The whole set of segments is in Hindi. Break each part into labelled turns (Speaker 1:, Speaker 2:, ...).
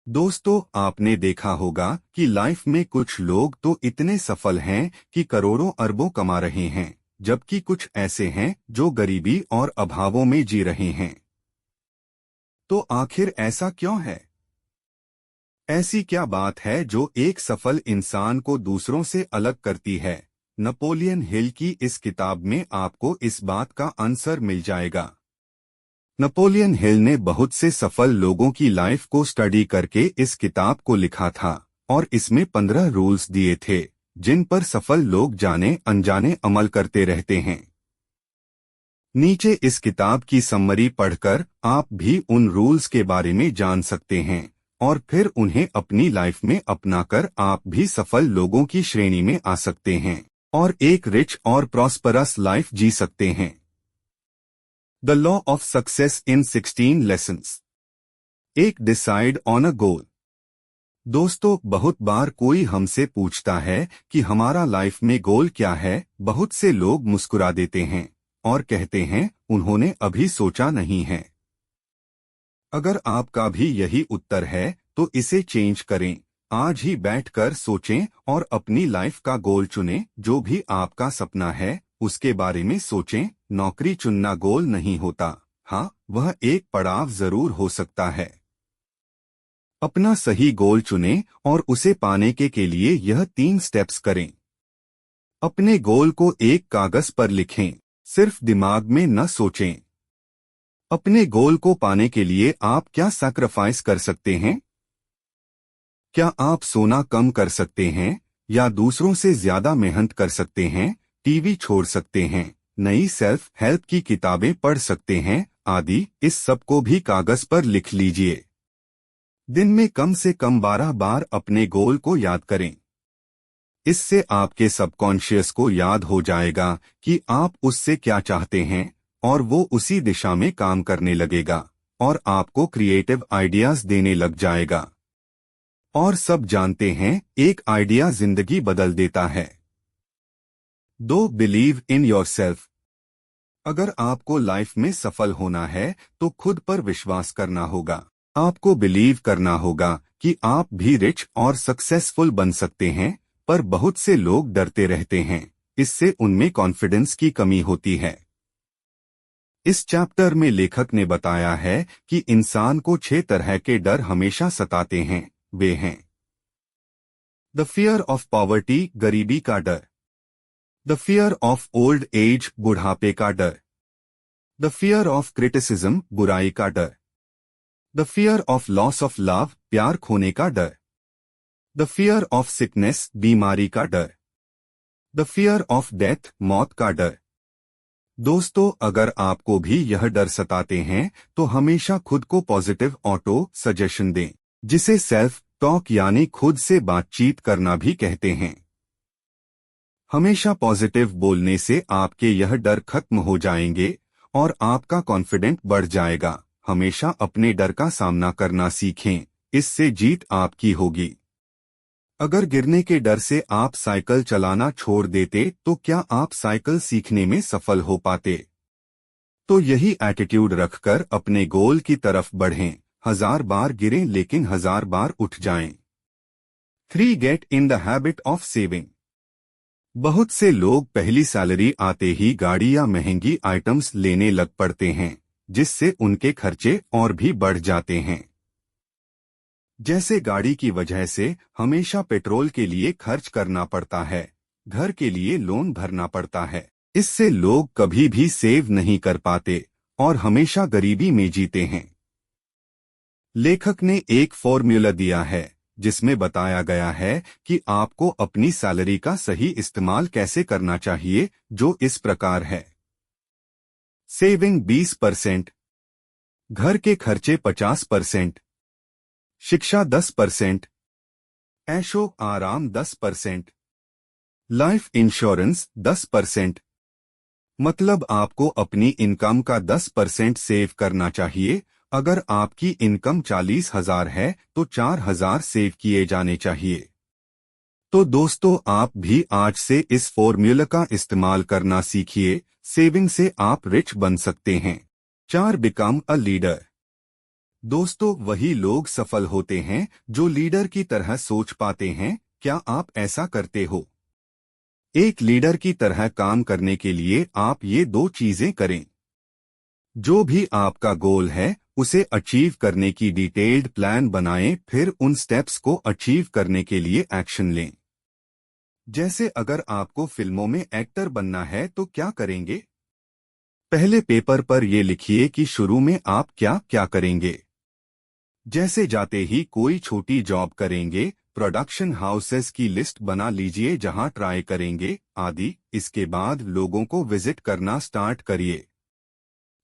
Speaker 1: दोस्तों, आपने देखा होगा कि लाइफ में कुछ लोग तो इतने सफल हैं कि करोड़ों अरबों कमा रहे हैं, जबकि कुछ ऐसे हैं जो गरीबी और अभावों में जी रहे हैं। तो आखिर ऐसा क्यों है? ऐसी क्या बात है जो एक सफल इंसान को दूसरों से अलग करती है? नेपोलियन हिल की इस किताब में आपको इस बात का आंसर मिल जाएगा। नेपोलियन हिल ने बहुत से सफल लोगों की लाइफ को स्टडी करके इस किताब को लिखा था और इसमें 15 रूल्स दिए थे जिन पर सफल लोग जाने अनजाने अमल करते रहते हैं। नीचे इस किताब की समरी पढ़कर आप भी उन रूल्स के बारे में जान सकते हैं और फिर उन्हें अपनी लाइफ में अपनाकर आप भी सफल लोगों की श्रेणी में आ सकते हैं और एक रिच और प्रॉस्परस लाइफ जी सकते हैं। The law of success in 16 lessons. एक डिसाइड ऑन अ गोल। दोस्तों, बहुत बार कोई हमसे पूछता है कि हमारा लाइफ में गोल क्या है। बहुत से लोग मुस्कुरा देते हैं और कहते हैं उन्होंने अभी सोचा नहीं है। अगर आपका भी यही उत्तर है तो इसे चेंज करें। आज ही बैठकर सोचें और अपनी लाइफ का गोल चुनें। जो भी आपका सपना है उसके बारे में सोचें। नौकरी चुनना गोल नहीं होता। हाँ, वह एक पड़ाव जरूर हो सकता है। अपना सही गोल चुनें और उसे पाने के लिए यह 3 स्टेप्स करें। अपने गोल को एक कागज पर लिखें, सिर्फ दिमाग में न सोचें। अपने गोल को पाने के लिए आप क्या सैक्रिफाइस कर सकते हैं? क्या आप सोना कम कर सकते हैं या दूसरों से ज्यादा मेहनत कर सकते हैं? टीवी छोड़ सकते हैं, नई सेल्फ हेल्प की किताबें पढ़ सकते हैं आदि। इस सब को भी कागज पर लिख लीजिए। दिन में कम से कम 12 बार अपने गोल को याद करें। इससे आपके सबकॉन्शियस को याद हो जाएगा कि आप उससे क्या चाहते हैं और वो उसी दिशा में काम करने लगेगा और आपको क्रिएटिव आइडियाज देने लग जाएगा। और सब जानते हैं, एक आइडिया जिंदगी बदल देता है। 2. Believe in yourself. अगर आपको लाइफ में सफल होना है तो खुद पर विश्वास करना होगा। आपको बिलीव करना होगा कि आप भी रिच और सक्सेसफुल बन सकते हैं। पर बहुत से लोग डरते रहते हैं, इससे उनमें कॉन्फिडेंस की कमी होती है। इस चैप्टर में लेखक ने बताया है कि इंसान को 6 तरह के डर हमेशा सताते हैं। वे हैं: द फियर ऑफ पॉवर्टी, गरीबी का डर। The fear of old age, बुढ़ापे का डर। द फियर ऑफ क्रिटिसिज्म, बुराई का डर। The fear of loss of love, प्यार खोने का डर। द फियर ऑफ सिकनेस, बीमारी का डर। द फियर ऑफ डेथ, मौत का डर। दोस्तों, अगर आपको भी यह डर सताते हैं तो हमेशा खुद को पॉजिटिव ऑटो सजेशन दें, जिसे सेल्फ टॉक यानी खुद से बातचीत करना भी कहते हैं। हमेशा पॉजिटिव बोलने से आपके यह डर खत्म हो जाएंगे और आपका कॉन्फिडेंट बढ़ जाएगा। हमेशा अपने डर का सामना करना सीखें, इससे जीत आपकी होगी। अगर गिरने के डर से आप साइकिल चलाना छोड़ देते तो क्या आप साइकिल सीखने में सफल हो पाते? तो यही एटीट्यूड रखकर अपने गोल की तरफ बढ़ें। 1000 बार गिरें लेकिन 1000 बार उठ जाएं। 3. Get in the habit of saving. बहुत से लोग पहली सैलरी आते ही गाड़ी या महंगी आइटम्स लेने लग पड़ते हैं, जिससे उनके खर्चे और भी बढ़ जाते हैं। जैसे गाड़ी की वजह से हमेशा पेट्रोल के लिए खर्च करना पड़ता है, घर के लिए लोन भरना पड़ता है। इससे लोग कभी भी सेव नहीं कर पाते और हमेशा गरीबी में जीते हैं। लेखक ने एक फॉर्मूला दिया है जिसमें बताया गया है कि आपको अपनी सैलरी का सही इस्तेमाल कैसे करना चाहिए, जो इस प्रकार है: सेविंग 20%, घर के खर्चे 50%, शिक्षा 10%, ऐशो आराम 10%, लाइफ इंश्योरेंस 10%। मतलब आपको अपनी इनकम का 10% सेव करना चाहिए। अगर आपकी इनकम 40,000 है तो 4,000 सेव किए जाने चाहिए। तो दोस्तों, आप भी आज से इस फॉर्मूला का इस्तेमाल करना सीखिए। सेविंग से आप रिच बन सकते हैं। 4. Become a leader. दोस्तों, वही लोग सफल होते हैं जो लीडर की तरह सोच पाते हैं। क्या आप ऐसा करते हो? एक लीडर की तरह काम करने के लिए आप ये दो चीजें करें। जो भी आपका गोल है उसे अचीव करने की डिटेल्ड प्लान बनाएं, फिर उन स्टेप्स को अचीव करने के लिए एक्शन लें। जैसे अगर आपको फिल्मों में एक्टर बनना है तो क्या करेंगे? पहले पेपर पर ये लिखिए कि शुरू में आप क्या क्या करेंगे। जैसे जाते ही कोई छोटी जॉब करेंगे, प्रोडक्शन हाउसेस की लिस्ट बना लीजिए जहां ट्राई करेंगे आदि। इसके बाद लोगों को विजिट करना स्टार्ट करिए।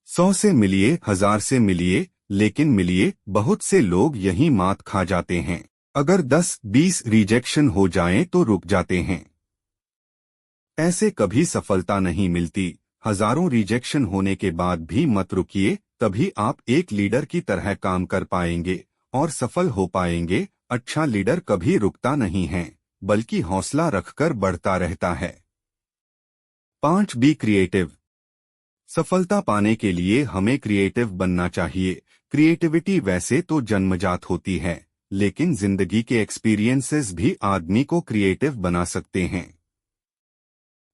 Speaker 1: 100 से मिलिए, 1000 से मिलिए, लेकिन मिलिए। बहुत से लोग यही मात खा जाते हैं। अगर 10-20 रिजेक्शन हो जाएं तो रुक जाते हैं। ऐसे कभी सफलता नहीं मिलती। हजारों रिजेक्शन होने के बाद भी मत रुकिए, तभी आप एक लीडर की तरह काम कर पाएंगे और सफल हो पाएंगे। अच्छा लीडर कभी रुकता नहीं है, बल्कि हौसला रखकर बढ़ता रहता है। 5 बी क्रिएटिव। सफलता पाने के लिए हमें क्रिएटिव बनना चाहिए। क्रिएटिविटी वैसे तो जन्मजात होती है, लेकिन जिंदगी के एक्सपीरियंसेस भी आदमी को क्रिएटिव बना सकते हैं।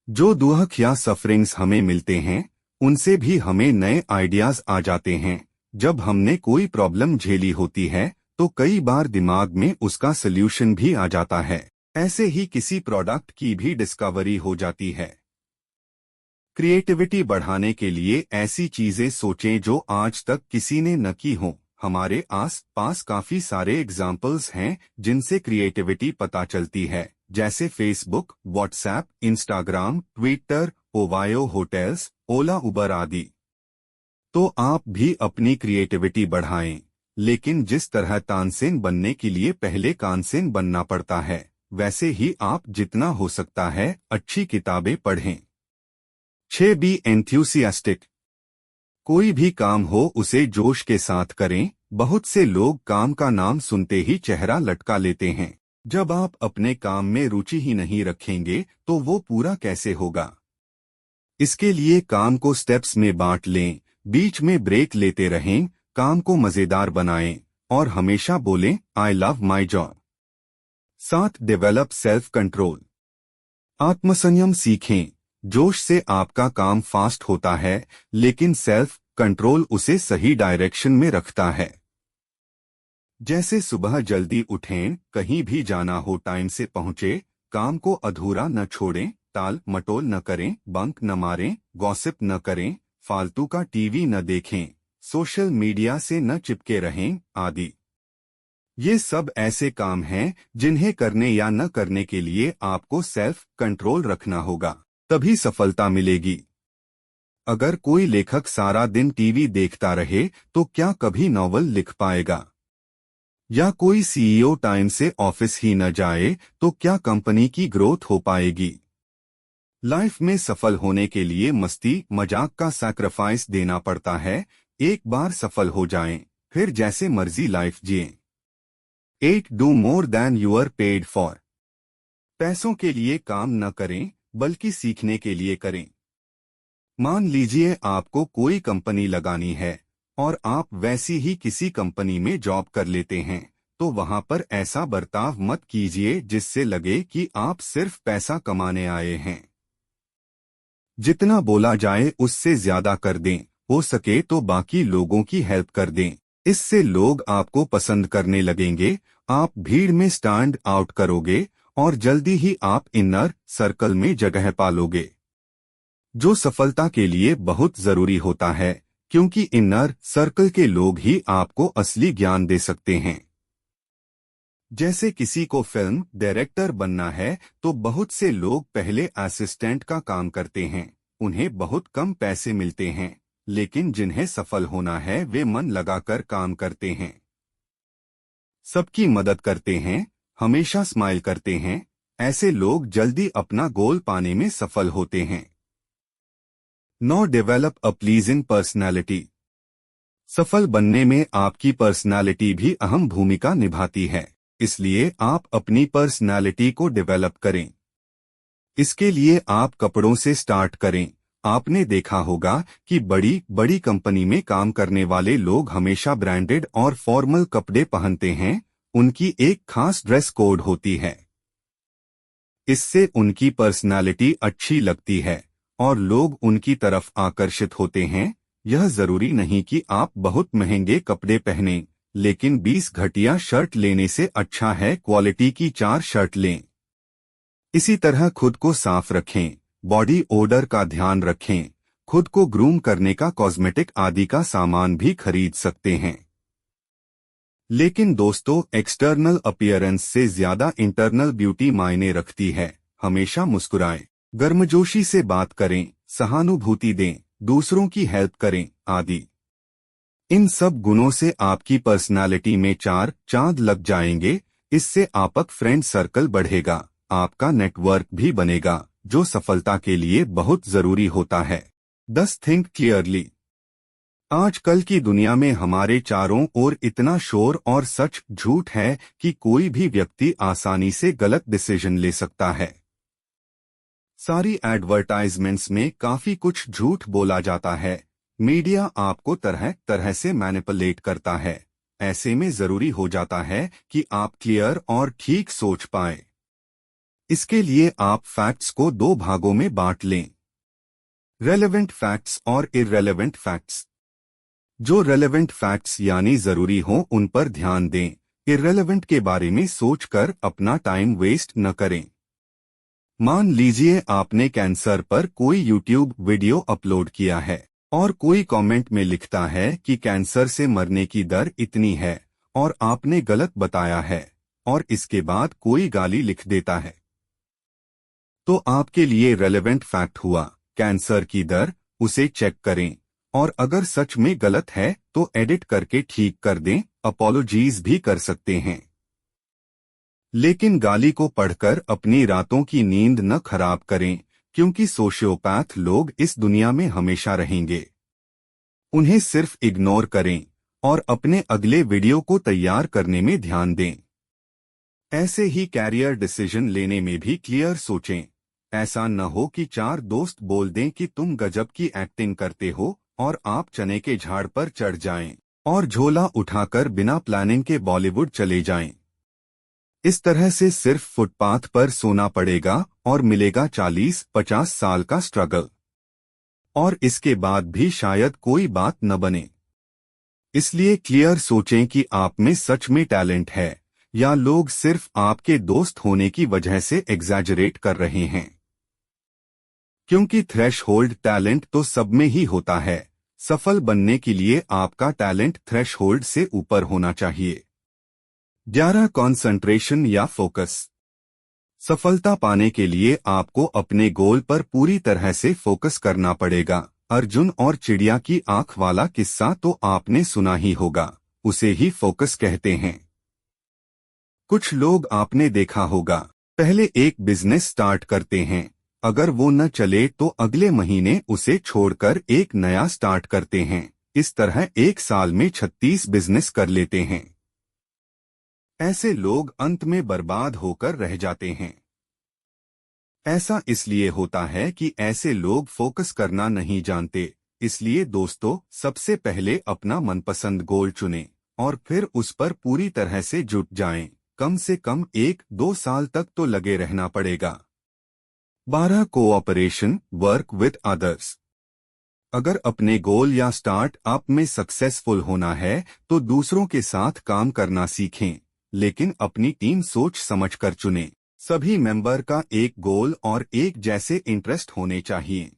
Speaker 1: जो दुख या सफरिंग्स हमें मिलते हैं, उनसे भी हमें नए आइडियाज आ जाते हैं। जब हमने कोई प्रॉब्लम झेली होती है तो कई बार दिमाग में उसका सल्यूशन भी आ जाता है। ऐसे ही किसी प्रोडक्ट की भी डिस्कवरी हो जाती है। क्रिएटिविटी बढ़ाने के लिए ऐसी चीजें सोचें जो आज तक किसी ने न की हो। हमारे आस पास काफी सारे एग्जाम्पल्स हैं जिनसे क्रिएटिविटी पता चलती है, जैसे Facebook, WhatsApp, Instagram, Twitter, OYO hotels, Ola, Uber आदि। तो आप भी अपनी क्रिएटिविटी बढ़ाएं, लेकिन जिस तरह तानसेन बनने के लिए पहले कानसेन बनना पड़ता है, वैसे ही आप जितना हो सकता है अच्छी किताबें पढ़ें। 6 बी एंथ्यूसियास्टिक। कोई भी काम हो उसे जोश के साथ करें। बहुत से लोग काम का नाम सुनते ही चेहरा लटका लेते हैं। जब आप अपने काम में रुचि ही नहीं रखेंगे तो वो पूरा कैसे होगा? इसके लिए काम को स्टेप्स में बांट लें, बीच में ब्रेक लेते रहें, काम को मजेदार बनाएं और हमेशा बोलें I love my job. 7 develop self control. आत्मसंयम सीखें। जोश से आपका काम फास्ट होता है, लेकिन सेल्फ कंट्रोल उसे सही डायरेक्शन में रखता है। जैसे सुबह जल्दी उठें, कहीं भी जाना हो टाइम से पहुंचे, काम को अधूरा न छोड़ें, टाल मटोल न करें, बंक न मारें, गॉसिप न करें, फालतू का टीवी न देखें, सोशल मीडिया से न चिपके रहें आदि। ये सब ऐसे काम हैं जिन्हें करने या न करने के लिए आपको सेल्फ कंट्रोल रखना होगा, तभी सफलता मिलेगी। अगर कोई लेखक सारा दिन टीवी देखता रहे तो क्या कभी नॉवल लिख पाएगा? या कोई सीईओ टाइम से ऑफिस ही न जाए तो क्या कंपनी की ग्रोथ हो पाएगी? लाइफ में सफल होने के लिए मस्ती मजाक का सैक्रिफाइस देना पड़ता है। एक बार सफल हो जाएं, फिर जैसे मर्जी लाइफ जिएं। 8 do more than you are paid for. पैसों के लिए काम न करें, बल्कि सीखने के लिए करें। मान लीजिए आपको कोई कंपनी लगानी है और आप वैसी ही किसी कंपनी में जॉब कर लेते हैं, तो वहां पर ऐसा बर्ताव मत कीजिए जिससे लगे कि आप सिर्फ पैसा कमाने आए हैं। जितना बोला जाए उससे ज्यादा कर दें, हो सके तो बाकी लोगों की हेल्प कर दें। इससे लोग आपको पसंद करने लगेंगे, आप भीड़ में स्टैंड आउट करोगे और जल्दी ही आप इनर सर्कल में जगह पालोगे, जो सफलता के लिए बहुत जरूरी होता है, क्योंकि इनर सर्कल के लोग ही आपको असली ज्ञान दे सकते हैं। जैसे किसी को फिल्म डायरेक्टर बनना है तो बहुत से लोग पहले असिस्टेंट का काम करते हैं, उन्हें बहुत कम पैसे मिलते हैं, लेकिन जिन्हें सफल होना है वे मन लगाकर काम करते हैं, सबकी मदद करते हैं, हमेशा स्माइल करते हैं। ऐसे लोग जल्दी अपना गोल पाने में सफल होते हैं। 9 डेवलप अ प्लीजिंग पर्सनैलिटी। सफल बनने में आपकी पर्सनैलिटी भी अहम भूमिका निभाती है, इसलिए आप अपनी पर्सनैलिटी को डेवलप करें। इसके लिए आप कपड़ों से स्टार्ट करें। आपने देखा होगा कि बड़ी बड़ी कंपनी में काम करने वाले लोग हमेशा ब्रांडेड और फॉर्मल कपड़े पहनते हैं। उनकी एक खास ड्रेस कोड होती है। इससे उनकी पर्सनालिटी अच्छी लगती है और लोग उनकी तरफ आकर्षित होते हैं। यह जरूरी नहीं कि आप बहुत महंगे कपड़े पहनें, लेकिन 20 घटिया शर्ट लेने से अच्छा है क्वालिटी की 4 शर्ट लें। इसी तरह खुद को साफ रखें, बॉडी ओडर का ध्यान रखें, खुद को ग्रूम करने का कॉस्मेटिक आदि का सामान भी खरीद सकते हैं। लेकिन दोस्तों, एक्सटर्नल अपीयरेंस से ज्यादा इंटरनल ब्यूटी मायने रखती है। हमेशा मुस्कुराएं, गर्मजोशी से बात करें, सहानुभूति दें, दूसरों की हेल्प करें आदि। इन सब गुणों से आपकी पर्सनालिटी में 4 चांद लग जाएंगे। इससे आपका फ्रेंड सर्कल बढ़ेगा, आपका नेटवर्क भी बनेगा, जो सफलता के लिए बहुत जरूरी होता है। 10 थिंक क्लियरली। आजकल की दुनिया में हमारे चारों ओर इतना शोर और सच झूठ है कि कोई भी व्यक्ति आसानी से गलत डिसीजन ले सकता है। सारी एडवर्टाइजमेंट्स में काफी कुछ झूठ बोला जाता है। मीडिया आपको तरह तरह से मैनिपुलेट करता है। ऐसे में जरूरी हो जाता है कि आप क्लियर और ठीक सोच पाएं। इसके लिए आप फैक्ट्स को 2 भागों में बांट लें, रेलेवेंट फैक्ट्स और इररेलेवेंट फैक्ट्स। जो रेलेवेंट फैक्ट्स यानी जरूरी हो उन पर ध्यान दें। इररेलेवेंट के बारे में सोचकर अपना टाइम वेस्ट न करें। मान लीजिए आपने कैंसर पर कोई यूट्यूब वीडियो अपलोड किया है और कोई कमेंट में लिखता है कि कैंसर से मरने की दर इतनी है और आपने गलत बताया है, और इसके बाद कोई गाली लिख देता है। तो आपके लिए रेलेवेंट फैक्ट हुआ कैंसर की दर, उसे चेक करें, और अगर सच में गलत है तो एडिट करके ठीक कर दें, अपॉलोजीज भी कर सकते हैं। लेकिन गाली को पढ़कर अपनी रातों की नींद न खराब करें, क्योंकि सोशियोपैथ लोग इस दुनिया में हमेशा रहेंगे। उन्हें सिर्फ इग्नोर करें और अपने अगले वीडियो को तैयार करने में ध्यान दें। ऐसे ही कैरियर डिसीजन लेने में भी क्लियर सोचें। ऐसा न हो कि 4 दोस्त बोल दें कि तुम गजब की एक्टिंग करते हो और आप चने के झाड़ पर चढ़ जाएं और झोला उठाकर बिना प्लानिंग के बॉलीवुड चले जाएं। इस तरह से सिर्फ फुटपाथ पर सोना पड़ेगा और मिलेगा 40-50 साल का स्ट्रगल, और इसके बाद भी शायद कोई बात न बने। इसलिए क्लियर सोचें कि आप में सच में टैलेंट है या लोग सिर्फ आपके दोस्त होने की वजह से एग्जैजरेट कर रहे हैं। क्योंकि थ्रेशहोल्ड टैलेंट तो सब में ही होता है। सफल बनने के लिए आपका टैलेंट थ्रेशहोल्ड से ऊपर होना चाहिए। 11 कंसंट्रेशन या फोकस। सफलता पाने के लिए आपको अपने गोल पर पूरी तरह से फोकस करना पड़ेगा। अर्जुन और चिड़िया की आंख वाला किस्सा तो आपने सुना ही होगा, उसे ही फोकस कहते हैं। कुछ लोग आपने देखा होगा, पहले एक बिजनेस स्टार्ट करते हैं, अगर वो न चले तो अगले महीने उसे छोड़कर एक नया स्टार्ट करते हैं। इस तरह एक साल में 36 बिजनेस कर लेते हैं। ऐसे लोग अंत में बर्बाद होकर रह जाते हैं। ऐसा इसलिए होता है कि ऐसे लोग फोकस करना नहीं जानते। इसलिए दोस्तों, सबसे पहले अपना मनपसंद गोल चुनें और फिर उस पर पूरी तरह से जुट जाएं। कम से कम 1-2 साल तक तो लगे रहना पड़ेगा। 12 कोऑपरेशन, वर्क विद अदर्स। अगर अपने गोल या स्टार्ट अप में सक्सेसफुल होना है तो दूसरों के साथ काम करना सीखें, लेकिन अपनी टीम सोच समझकर चुनें। सभी मेंबर का एक गोल और एक जैसे इंटरेस्ट होने चाहिए।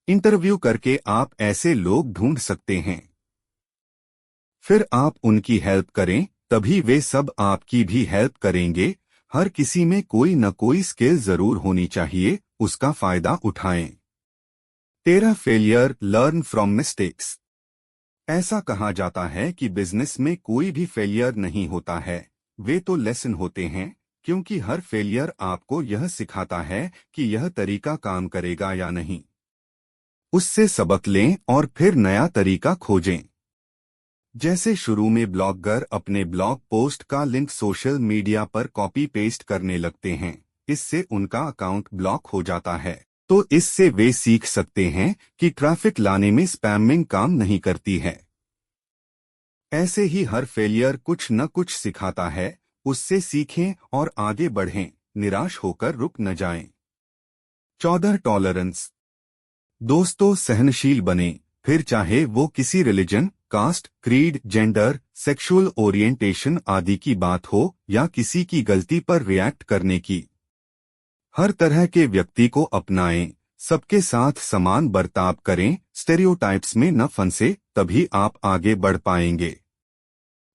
Speaker 1: इंटरव्यू करके आप ऐसे लोग ढूंढ सकते हैं, फिर आप उनकी हेल्प करें, तभी वे सब आपकी भी हेल्प करेंगे। हर किसी में कोई न कोई स्किल जरूर होनी चाहिए, उसका फायदा उठाएं। 13 फेलियर, लर्न फ्रॉम मिस्टेक्स। ऐसा कहा जाता है कि बिजनेस में कोई भी फेलियर नहीं होता है, वे तो लेसन होते हैं, क्योंकि हर फेलियर आपको यह सिखाता है कि यह तरीका काम करेगा या नहीं। उससे सबक लें और फिर नया तरीका खोजें। जैसे शुरू में ब्लॉगर अपने ब्लॉग पोस्ट का लिंक सोशल मीडिया पर कॉपी पेस्ट करने लगते हैं, इससे उनका अकाउंट ब्लॉक हो जाता है। तो इससे वे सीख सकते हैं कि ट्रैफिक लाने में स्पैमिंग काम नहीं करती है। ऐसे ही हर फेलियर कुछ न कुछ सिखाता है, उससे सीखें और आगे बढ़ें, निराश होकर रुक न जाएं। 14 टॉलरेंस। दोस्तों, सहनशील बने, फिर चाहे वो किसी religion, caste, creed, gender, sexual orientation आदि की बात हो या किसी की गलती पर रिएक्ट करने की। हर तरह के व्यक्ति को अपनाएं, सबके साथ समान बर्ताव करें, स्टेरियोटाइप्स में न फंसे, तभी आप आगे बढ़ पाएंगे।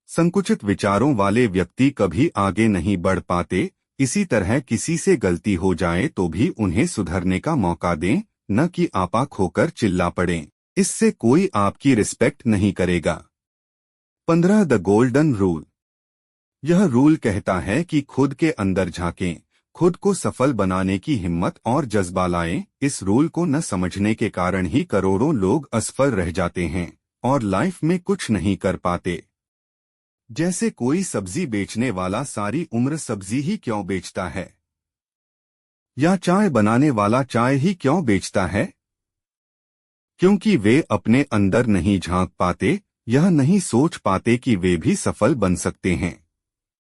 Speaker 1: संकुचित विचारों वाले व्यक्ति कभी आगे नहीं बढ़ पाते। इसी तरह किसी से गलती हो जाए तो भी उन्हें सुधरने का मौका दें, न कि आपा खोकर चिल्ला पड़ें। इससे कोई आपकी रिस्पेक्ट नहीं करेगा। 15 द गोल्डन रूल। यह रूल कहता है कि खुद के अंदर झांकें, खुद को सफल बनाने की हिम्मत और जज्बा लाएं। इस रूल को न समझने के कारण ही करोड़ों लोग असफल रह जाते हैं और लाइफ में कुछ नहीं कर पाते। जैसे कोई सब्जी बेचने वाला सारी उम्र सब्जी ही क्यों बेचता है, या चाय बनाने वाला चाय ही क्यों बेचता है? क्योंकि वे अपने अंदर नहीं झांक पाते, यह नहीं सोच पाते कि वे भी सफल बन सकते हैं।